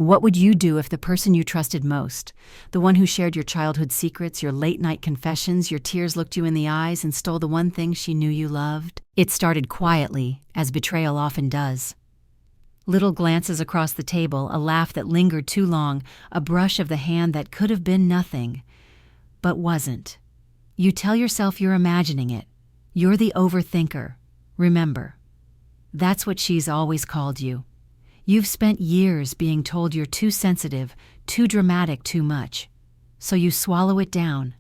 What would you do if the person you trusted most, the one who shared your childhood secrets, your late-night confessions, your tears looked you in the eyes and stole the one thing she knew you loved? It started quietly, as betrayal often does. Little glances across the table, a laugh that lingered too long, a brush of the hand that could have been nothing, but wasn't. You tell yourself you're imagining it. You're the overthinker. Remember, that's what she's always called you. You've spent years being told you're too sensitive, too dramatic, too much. So you swallow it down.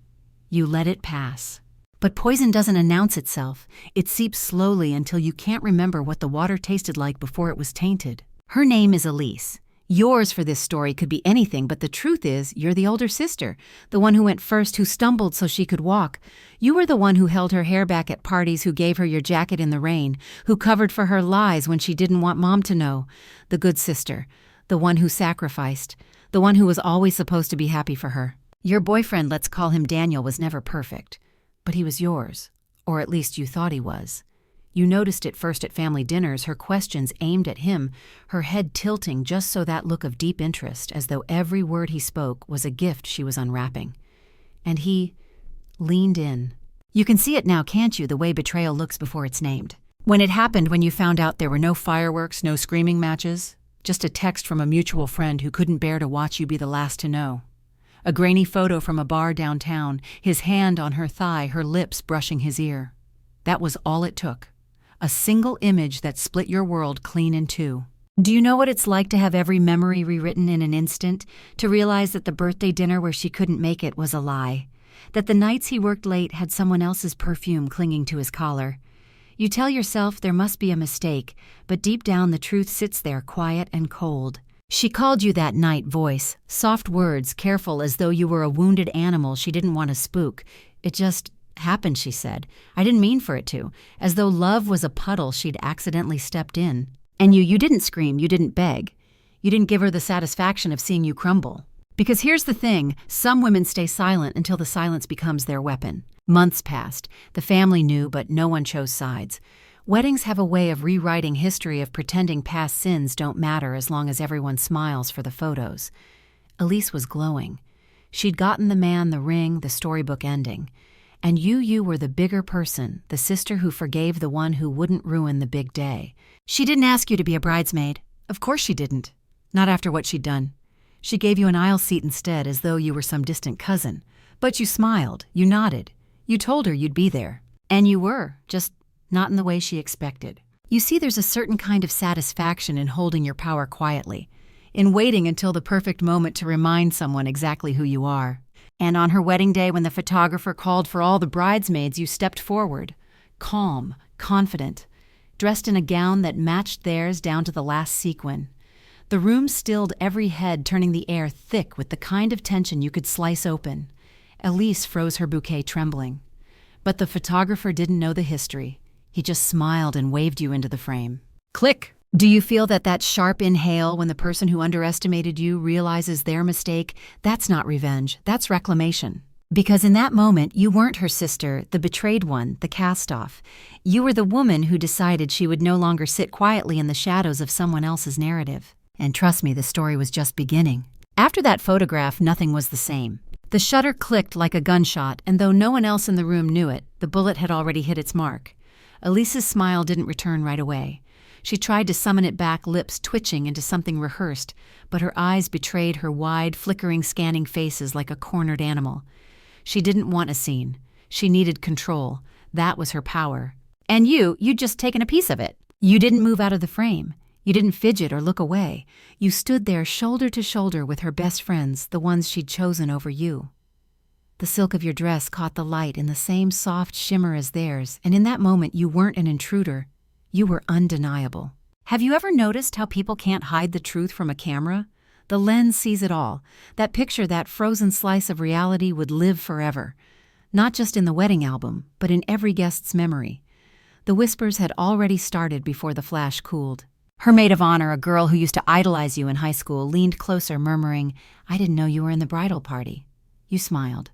You let it pass. But poison doesn't announce itself. It seeps slowly until you can't remember what the water tasted like before it was tainted. Her name is Elise. Yours for this story could be anything, but the truth is, you're the older sister, the one who went first, who stumbled so she could walk. You were the one who held her hair back at parties, who gave her your jacket in the rain, who covered for her lies when she didn't want Mom to know. The good sister, the one who sacrificed, the one who was always supposed to be happy for her. Your boyfriend, let's call him Daniel, was never perfect, but he was yours, or at least you thought he was. You noticed it first at family dinners, her questions aimed at him, her head tilting just so that look of deep interest, as though every word he spoke was a gift she was unwrapping. And he leaned in. You can see it now, can't you, the way betrayal looks before it's named? When it happened, when you found out there were no fireworks, no screaming matches, just a text from a mutual friend who couldn't bear to watch you be the last to know. A grainy photo from a bar downtown, his hand on her thigh, her lips brushing his ear. That was all it took. A single image that split your world clean in two. Do you know what it's like to have every memory rewritten in an instant? To realize that the birthday dinner where she couldn't make it was a lie? That the nights he worked late had someone else's perfume clinging to his collar? You tell yourself there must be a mistake, but deep down the truth sits there quiet and cold. She called you that night, voice, soft words, careful as though you were a wounded animal she didn't want to spook. It just happened, she said. I didn't mean for it to, as though love was a puddle she'd accidentally stepped in. And you didn't scream, you didn't beg. You didn't give her the satisfaction of seeing you crumble. Because here's the thing, some women stay silent until the silence becomes their weapon. Months passed. The family knew, but no one chose sides. Weddings have a way of rewriting history, of pretending past sins don't matter as long as everyone smiles for the photos. Elise was glowing. She'd gotten the man, the ring, the storybook ending. And you were the bigger person, the sister who forgave the one who wouldn't ruin the big day. She didn't ask you to be a bridesmaid. Of course she didn't. Not after what she'd done. She gave you an aisle seat instead, as though you were some distant cousin. But you smiled, you nodded. You told her you'd be there. And you were, just not in the way she expected. You see, there's a certain kind of satisfaction in holding your power quietly, in waiting until the perfect moment to remind someone exactly who you are. And on her wedding day, when the photographer called for all the bridesmaids, you stepped forward, calm, confident, dressed in a gown that matched theirs down to the last sequin. The room stilled, every head turning the air thick with the kind of tension you could slice open. Elise froze her bouquet, trembling. But the photographer didn't know the history. He just smiled and waved you into the frame. Click! Do you feel that sharp inhale when the person who underestimated you realizes their mistake? That's not revenge, that's reclamation. Because in that moment, you weren't her sister, the betrayed one, the cast-off. You were the woman who decided she would no longer sit quietly in the shadows of someone else's narrative. And trust me, the story was just beginning. After that photograph, nothing was the same. The shutter clicked like a gunshot, and though no one else in the room knew it, the bullet had already hit its mark. Elise's smile didn't return right away. She tried to summon it back, lips twitching into something rehearsed, but her eyes betrayed her wide, flickering, scanning faces like a cornered animal. She didn't want a scene. She needed control. That was her power. And you'd just taken a piece of it. You didn't move out of the frame. You didn't fidget or look away. You stood there shoulder to shoulder with her best friends, the ones she'd chosen over you. The silk of your dress caught the light in the same soft shimmer as theirs, and in that moment you weren't an intruder. You were undeniable. Have you ever noticed how people can't hide the truth from a camera? The lens sees it all. That picture, that frozen slice of reality would live forever. Not just in the wedding album, but in every guest's memory. The whispers had already started before the flash cooled. Her maid of honor, a girl who used to idolize you in high school, leaned closer, murmuring, "I didn't know you were in the bridal party." You smiled.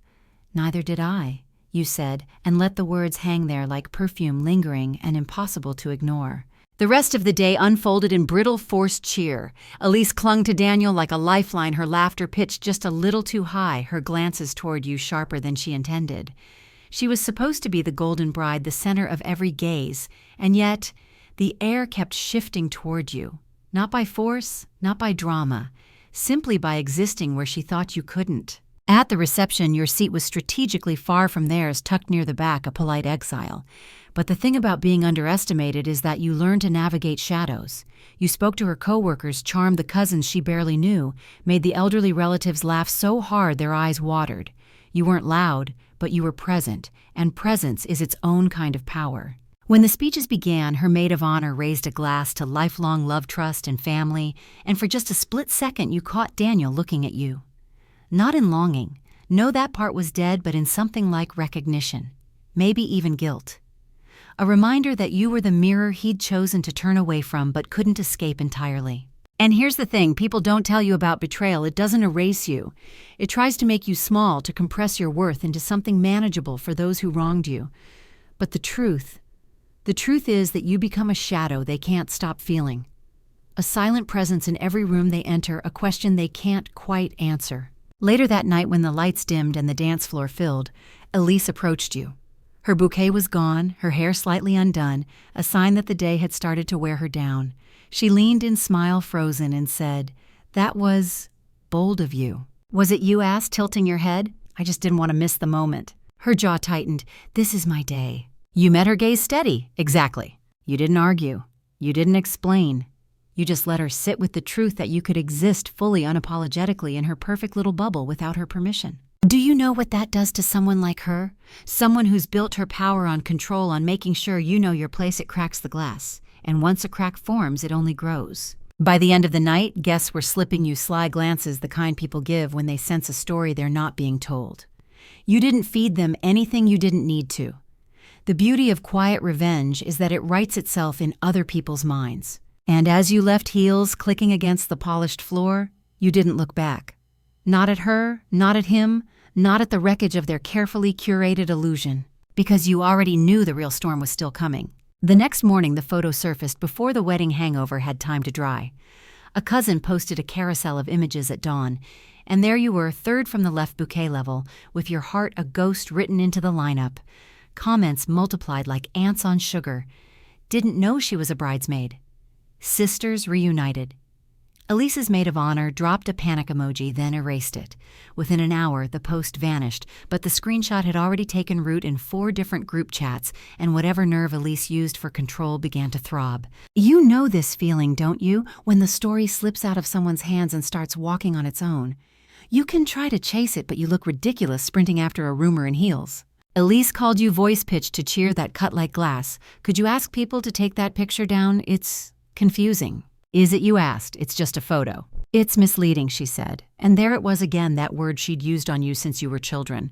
"Neither did I," you said, and let the words hang there like perfume, lingering and impossible to ignore. The rest of the day unfolded in brittle, forced cheer. Elise clung to Daniel like a lifeline, her laughter pitched just a little too high, her glances toward you sharper than she intended. She was supposed to be the golden bride, the center of every gaze, and yet the air kept shifting toward you. Not by force, not by drama, simply by existing where she thought you couldn't. At the reception, your seat was strategically far from theirs, tucked near the back, a polite exile. But the thing about being underestimated is that you learn to navigate shadows. You spoke to her coworkers, charmed the cousins she barely knew, made the elderly relatives laugh so hard their eyes watered. You weren't loud, but you were present, and presence is its own kind of power. When the speeches began, her maid of honor raised a glass to lifelong love, trust, and family, and for just a split second you caught Daniel looking at you. Not in longing. No, that part was dead, but in something like recognition. Maybe even guilt. A reminder that you were the mirror he'd chosen to turn away from but couldn't escape entirely. And here's the thing, people don't tell you about betrayal. It doesn't erase you. It tries to make you small, to compress your worth into something manageable for those who wronged you. But the truth is that you become a shadow they can't stop feeling. A silent presence in every room they enter, a question they can't quite answer. Later that night, when the lights dimmed and the dance floor filled, Elise approached you. Her bouquet was gone, her hair slightly undone, a sign that the day had started to wear her down. She leaned in, smile frozen, and said, "That was bold of you." "Was it?" you asked, tilting your head. "I just didn't want to miss the moment." Her jaw tightened. "This is my day." You met her gaze steady. "Exactly." You didn't argue. You didn't explain. You just let her sit with the truth that you could exist fully, unapologetically, in her perfect little bubble without her permission. Do you know what that does to someone like her? Someone who's built her power on control, on making sure you know your place. It cracks the glass. And once a crack forms, it only grows. By the end of the night, guests were slipping you sly glances, the kind people give when they sense a story they're not being told. You didn't feed them anything you didn't need to. The beauty of quiet revenge is that it writes itself in other people's minds. And as you left, heels clicking against the polished floor, you didn't look back. Not at her, not at him, not at the wreckage of their carefully curated illusion. Because you already knew the real storm was still coming. The next morning, the photo surfaced before the wedding hangover had time to dry. A cousin posted a carousel of images at dawn, and there you were, third from the left bouquet level, with your heart a ghost written into the lineup. Comments multiplied like ants on sugar. Didn't know she was a bridesmaid. Sisters reunited. Elise's maid of honor dropped a panic emoji, then erased it. Within an hour, the post vanished, but the screenshot had already taken root in 4 different group chats, and whatever nerve Elise used for control began to throb. You know this feeling, don't you, when the story slips out of someone's hands and starts walking on its own? You can try to chase it, but you look ridiculous sprinting after a rumor in heels. Elise called you voice-pitched to cheer that cut like glass. Could you ask people to take that picture down? It's confusing. Is it, you asked? It's just a photo. It's misleading, she said. And there it was again, that word she'd used on you since you were children.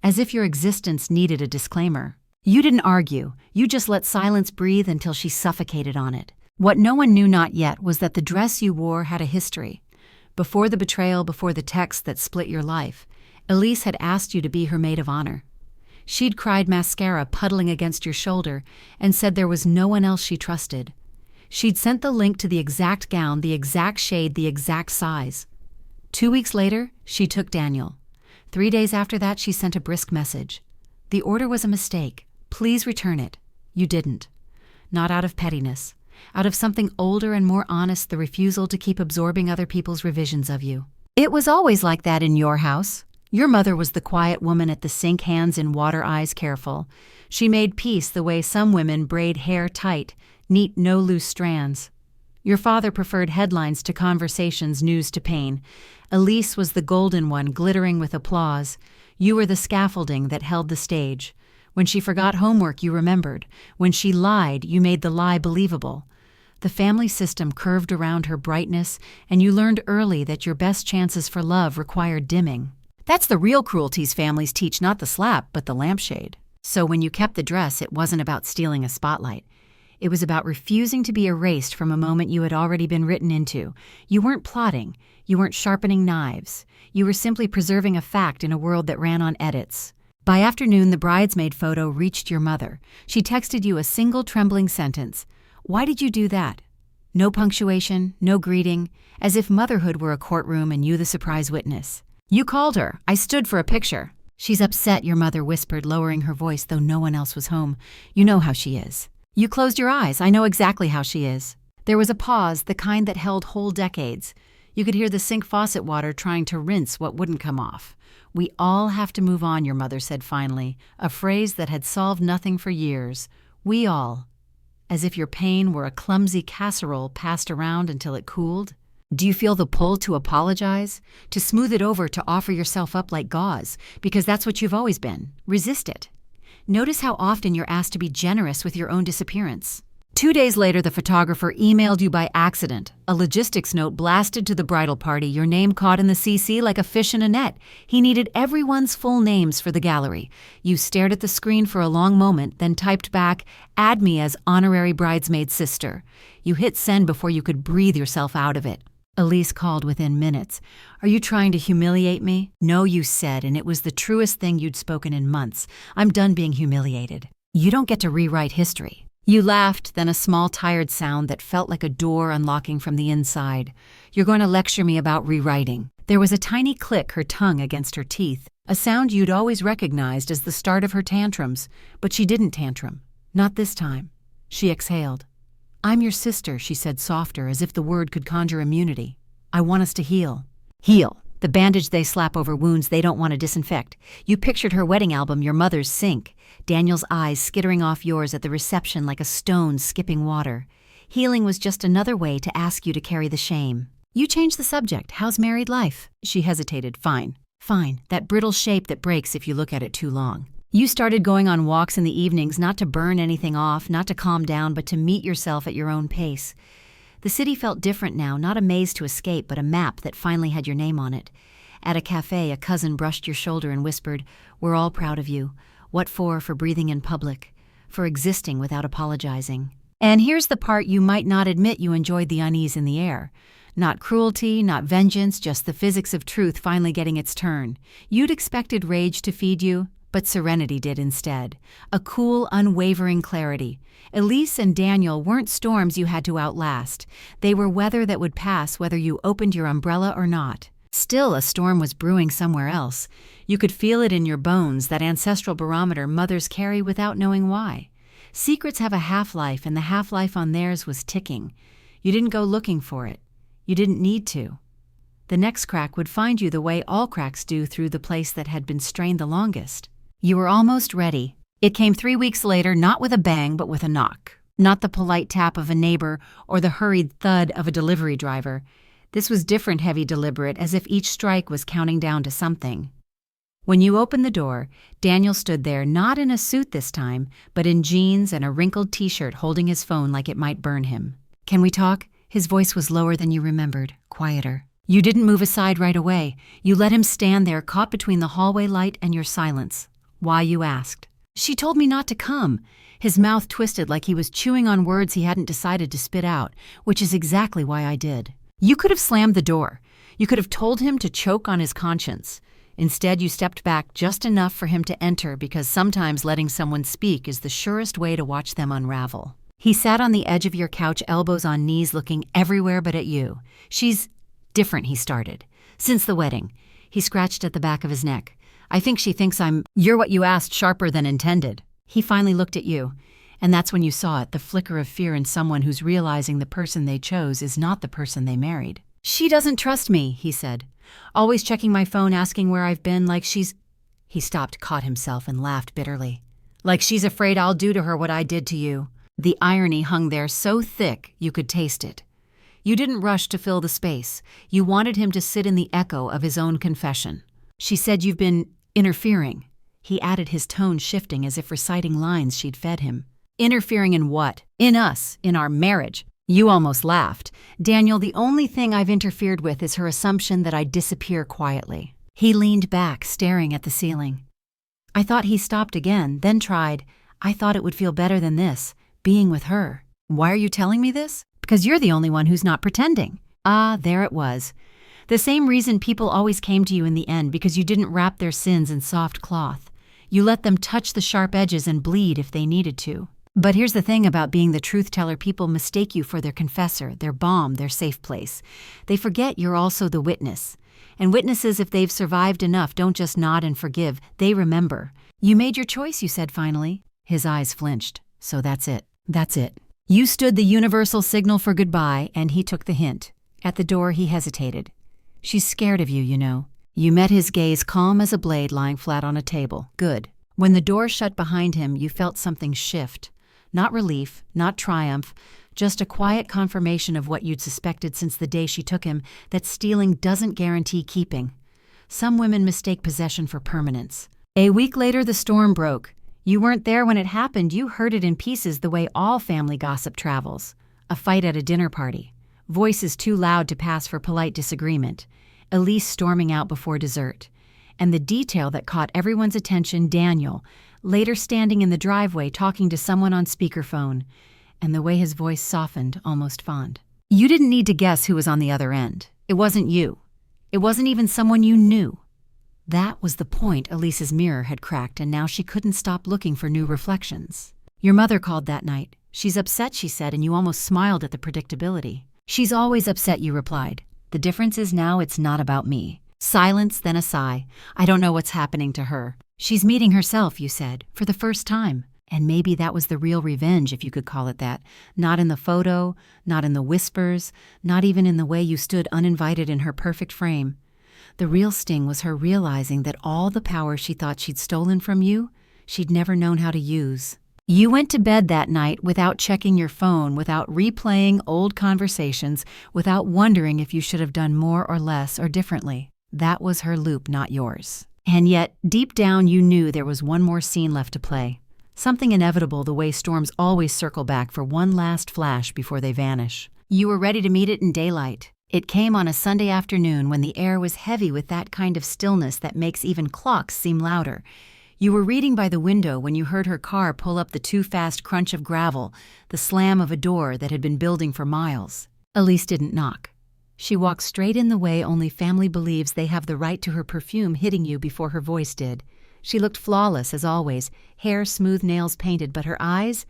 As if your existence needed a disclaimer. You didn't argue. You just let silence breathe until she suffocated on it. What no one knew not yet was that the dress you wore had a history. Before the betrayal, before the text that split your life, Elise had asked you to be her maid of honor. She'd cried mascara puddling against your shoulder and said there was no one else she trusted. She'd sent the link to the exact gown, the exact shade, the exact size. 2 weeks later, she took Daniel. 3 days after that, she sent a brisk message. The order was a mistake. Please return it. You didn't. Not out of pettiness. Out of something older and more honest, the refusal to keep absorbing other people's revisions of you. It was always like that in your house. Your mother was the quiet woman at the sink, hands in water, eyes careful. She made peace the way some women braid hair tight, neat, no loose strands. Your father preferred headlines to conversations, news to pain. Elise was the golden one, glittering with applause. You were the scaffolding that held the stage. When she forgot homework, you remembered. When she lied, you made the lie believable. The family system curved around her brightness, and you learned early that your best chances for love required dimming. That's the real cruelties families teach, not the slap, but the lampshade. So when you kept the dress, it wasn't about stealing a spotlight. It was about refusing to be erased from a moment you had already been written into. You weren't plotting. You weren't sharpening knives. You were simply preserving a fact in a world that ran on edits. By afternoon, the bridesmaid photo reached your mother. She texted you a single trembling sentence. Why did you do that? No punctuation, no greeting, as if motherhood were a courtroom and you the surprise witness. You called her. I stood for a picture. She's upset, your mother whispered, lowering her voice, though no one else was home. You know how she is. You closed your eyes. I know exactly how she is. There was a pause, the kind that held whole decades. You could hear the sink faucet water trying to rinse what wouldn't come off. We all have to move on, your mother said finally, a phrase that had solved nothing for years. We all. As if your pain were a clumsy casserole passed around until it cooled. Do you feel the pull to apologize? To smooth it over, to offer yourself up like gauze? Because that's what you've always been. Resist it. Notice how often you're asked to be generous with your own disappearance. 2 days later, the photographer emailed you by accident. A logistics note blasted to the bridal party, your name caught in the CC like a fish in a net. He needed everyone's full names for the gallery. You stared at the screen for a long moment, then typed back, "Add me as honorary bridesmaid sister." You hit send before you could breathe yourself out of it. Elise called within minutes. "Are you trying to humiliate me?" "No," you said, and it was the truest thing you'd spoken in months. "I'm done being humiliated. You don't get to rewrite history." You laughed, then a small tired sound that felt like a door unlocking from the inside. "You're going to lecture me about rewriting." There was a tiny click, her tongue against her teeth, a sound you'd always recognized as the start of her tantrums. But she didn't tantrum. Not this time. She exhaled. "I'm your sister," she said softer, as if the word could conjure immunity. "I want us to heal." Heal. The bandage they slap over wounds they don't want to disinfect. You pictured her wedding album, your mother's sink. Daniel's eyes skittering off yours at the reception like a stone skipping water. Healing was just another way to ask you to carry the shame. You changed the subject. "How's married life?" She hesitated. Fine. Fine. That brittle shape that breaks if you look at it too long. You started going on walks in the evenings, not to burn anything off, not to calm down, but to meet yourself at your own pace. The city felt different now, not a maze to escape, but a map that finally had your name on it. At a cafe, a cousin brushed your shoulder and whispered, "We're all proud of you." What for? For breathing in public. For existing without apologizing. And here's the part you might not admit you enjoyed the unease in the air. Not cruelty, not vengeance, just the physics of truth finally getting its turn. You'd expected rage to feed you, but serenity did instead. A cool, unwavering clarity. Elise and Daniel weren't storms you had to outlast. They were weather that would pass whether you opened your umbrella or not. Still, a storm was brewing somewhere else. You could feel it in your bones, that ancestral barometer mothers carry without knowing why. Secrets have a half-life, and the half-life on theirs was ticking. You didn't go looking for it. You didn't need to. The next crack would find you the way all cracks do, through the place that had been strained the longest. You were almost ready. It came 3 weeks later, not with a bang, but with a knock. Not the polite tap of a neighbor or the hurried thud of a delivery driver. This was different, heavy, deliberate, as if each strike was counting down to something. When you opened the door, Daniel stood there, not in a suit this time, but in jeans and a wrinkled t-shirt, holding his phone like it might burn him. "Can we talk?" His voice was lower than you remembered, quieter. You didn't move aside right away. You let him stand there, caught between the hallway light and your silence. Why, you asked. "She told me not to come." His mouth twisted like he was chewing on words he hadn't decided to spit out, which is exactly why I did. You could have slammed the door. You could have told him to choke on his conscience. Instead, you stepped back just enough for him to enter, because sometimes letting someone speak is the surest way to watch them unravel. He sat on the edge of your couch, elbows on knees, looking everywhere but at you. "She's different," he started. "Since the wedding." He scratched at the back of his neck. "I think she thinks you're what you asked, sharper than intended." He finally looked at you. And that's when you saw it, the flicker of fear in someone who's realizing the person they chose is not the person they married. "She doesn't trust me," he said. "Always checking my phone, asking where I've been, like she's—" He stopped, caught himself, and laughed bitterly. "Like she's afraid I'll do to her what I did to you." The irony hung there so thick you could taste it. You didn't rush to fill the space. You wanted him to sit in the echo of his own confession. "She said you've been interfering." He added, his tone shifting as if reciting lines she'd fed him. "Interfering in what?" "In us, in our marriage." You almost laughed. "Daniel, the only thing I've interfered with is her assumption that I'd disappear quietly." He leaned back, staring at the ceiling. I thought he stopped again, then tried. "I thought it would feel better than this, being with her." "Why are you telling me this?" "Because you're the only one who's not pretending." Ah, there it was. The same reason people always came to you in the end, because you didn't wrap their sins in soft cloth. You let them touch the sharp edges and bleed if they needed to. But here's the thing about being the truth teller: people mistake you for their confessor, their balm, their safe place. They forget you're also the witness. And witnesses, if they've survived enough, don't just nod and forgive, they remember. You made your choice, you said finally. His eyes flinched. So that's it. That's it. You stood the universal signal for goodbye, and he took the hint. At the door, he hesitated. She's scared of you, you know. You met his gaze, calm as a blade lying flat on a table. Good. When the door shut behind him, you felt something shift. Not relief, not triumph, just a quiet confirmation of what you'd suspected since the day she took him, that stealing doesn't guarantee keeping. Some women mistake possession for permanence. A week later, the storm broke. You weren't there when it happened. You heard it in pieces the way all family gossip travels. A fight at a dinner party. Voices too loud to pass for polite disagreement. Elise storming out before dessert. And the detail that caught everyone's attention, Daniel, later standing in the driveway talking to someone on speakerphone, and the way his voice softened, almost fond. You didn't need to guess who was on the other end. It wasn't you. It wasn't even someone you knew. That was the point. Elise's mirror had cracked, and now she couldn't stop looking for new reflections. Your mother called that night. She's upset, she said, and you almost smiled at the predictability. She's always upset, you replied. The difference is now it's not about me. Silence, then a sigh. I don't know what's happening to her. She's meeting herself, you said, for the first time. And maybe that was the real revenge, if you could call it that. Not in the photo, not in the whispers, not even in the way you stood uninvited in her perfect frame. The real sting was her realizing that all the power she thought she'd stolen from you, she'd never known how to use. You went to bed that night without checking your phone, without replaying old conversations, without wondering if you should have done more or less or differently. That was her loop, not yours. And yet, deep down, you knew there was one more scene left to play. Something inevitable, the way storms always circle back for one last flash before they vanish. You were ready to meet it in daylight. It came on a Sunday afternoon when the air was heavy with that kind of stillness that makes even clocks seem louder. You were reading by the window when you heard her car pull up the too-fast crunch of gravel, the slam of a door that had been building for miles. Elise didn't knock. She walked straight in the way only family believes they have the right to her perfume hitting you before her voice did. She looked flawless as always, hair smooth, nails painted, but her eyes,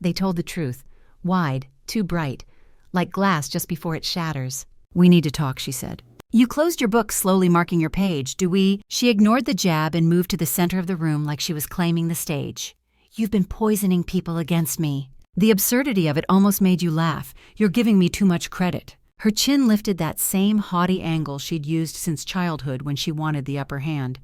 they told the truth. Wide, too bright, like glass just before it shatters. We need to talk, she said. You closed your book, slowly marking your page. Do we? She ignored the jab and moved to the center of the room like she was claiming the stage. You've been poisoning people against me. The absurdity of it almost made you laugh. You're giving me too much credit. Her chin lifted that same haughty angle she'd used since childhood when she wanted the upper hand.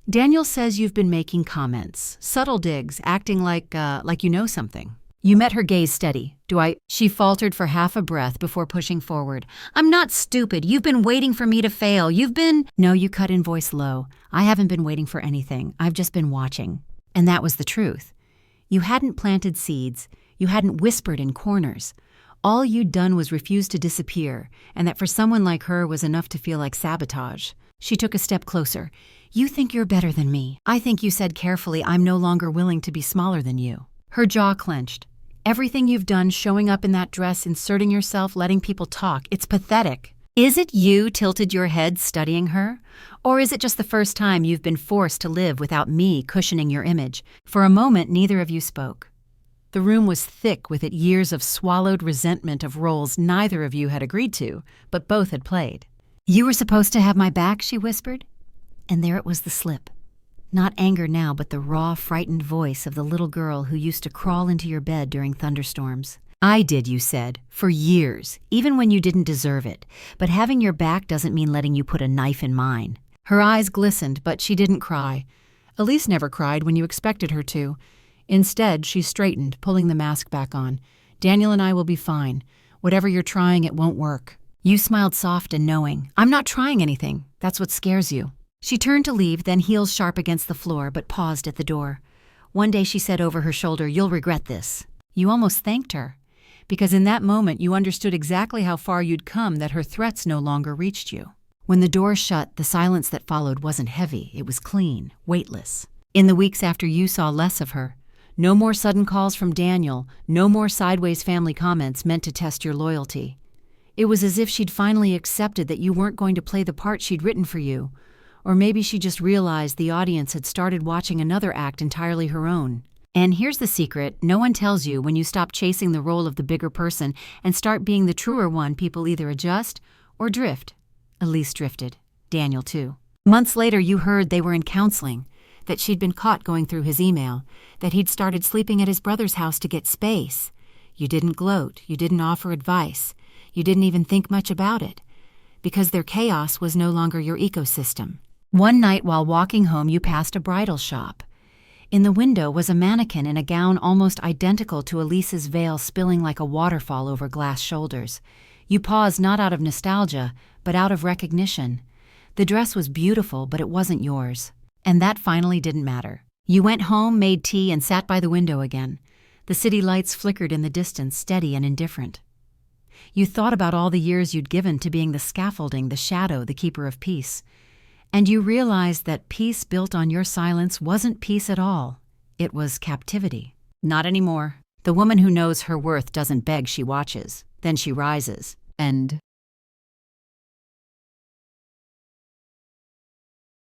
Daniel says you've been making comments, subtle digs, acting like you know something. You met her gaze steady. Do I? She faltered for half a breath before pushing forward. I'm not stupid. You've been waiting for me to fail. You've been... No, you cut in, voice low. I haven't been waiting for anything. I've just been watching. And that was the truth. You hadn't planted seeds. You hadn't whispered in corners. All you'd done was refuse to disappear, and that for someone like her was enough to feel like sabotage. She took a step closer. You think you're better than me. I think you said carefully, I'm no longer willing to be smaller than you. Her jaw clenched. Everything you've done, showing up in that dress, inserting yourself, letting people talk, it's pathetic. Is it you tilted your head studying her? Or is it just the first time you've been forced to live without me cushioning your image? For a moment, neither of you spoke. The room was thick with it, years of swallowed resentment of roles neither of you had agreed to, but both had played. You were supposed to have my back, she whispered. And there it was, the slip. Not anger now, but the raw, frightened voice of the little girl who used to crawl into your bed during thunderstorms. I did, you said, for years, even when you didn't deserve it. But having your back doesn't mean letting you put a knife in mine. Her eyes glistened, but she didn't cry. Elise never cried when you expected her to. Instead, she straightened, pulling the mask back on. Daniel and I will be fine. Whatever you're trying, it won't work. You smiled soft and knowing. I'm not trying anything. That's what scares you. She turned to leave, then heels sharp against the floor, but paused at the door. One day she said over her shoulder, you'll regret this. You almost thanked her, because in that moment you understood exactly how far you'd come, that her threats no longer reached you. When the door shut, the silence that followed wasn't heavy. It was clean, weightless. In the weeks after, you saw less of her. No more sudden calls from Daniel, no more sideways family comments meant to test your loyalty. It was as if she'd finally accepted that you weren't going to play the part she'd written for you. Or maybe she just realized the audience had started watching another act entirely her own. And here's the secret no one tells you: when you stop chasing the role of the bigger person and start being the truer one, people either adjust or drift. Elise drifted. Daniel, too. Months later, you heard they were in counseling, that she'd been caught going through his email, that he'd started sleeping at his brother's house to get space. You didn't gloat. You didn't offer advice. You didn't even think much about it, because their chaos was no longer your ecosystem. One night while walking home, you passed a bridal shop. In the window was a mannequin in a gown almost identical to Elise's veil, spilling like a waterfall over glass shoulders. You paused, not out of nostalgia, but out of recognition. The dress was beautiful, but it wasn't yours. And that finally didn't matter. You went home, made tea, and sat by the window again. The city lights flickered in the distance, steady and indifferent. You thought about all the years you'd given to being the scaffolding, the shadow, the keeper of peace. And you realized that peace built on your silence wasn't peace at all. It was captivity. Not anymore. The woman who knows her worth doesn't beg, she watches. Then she rises. And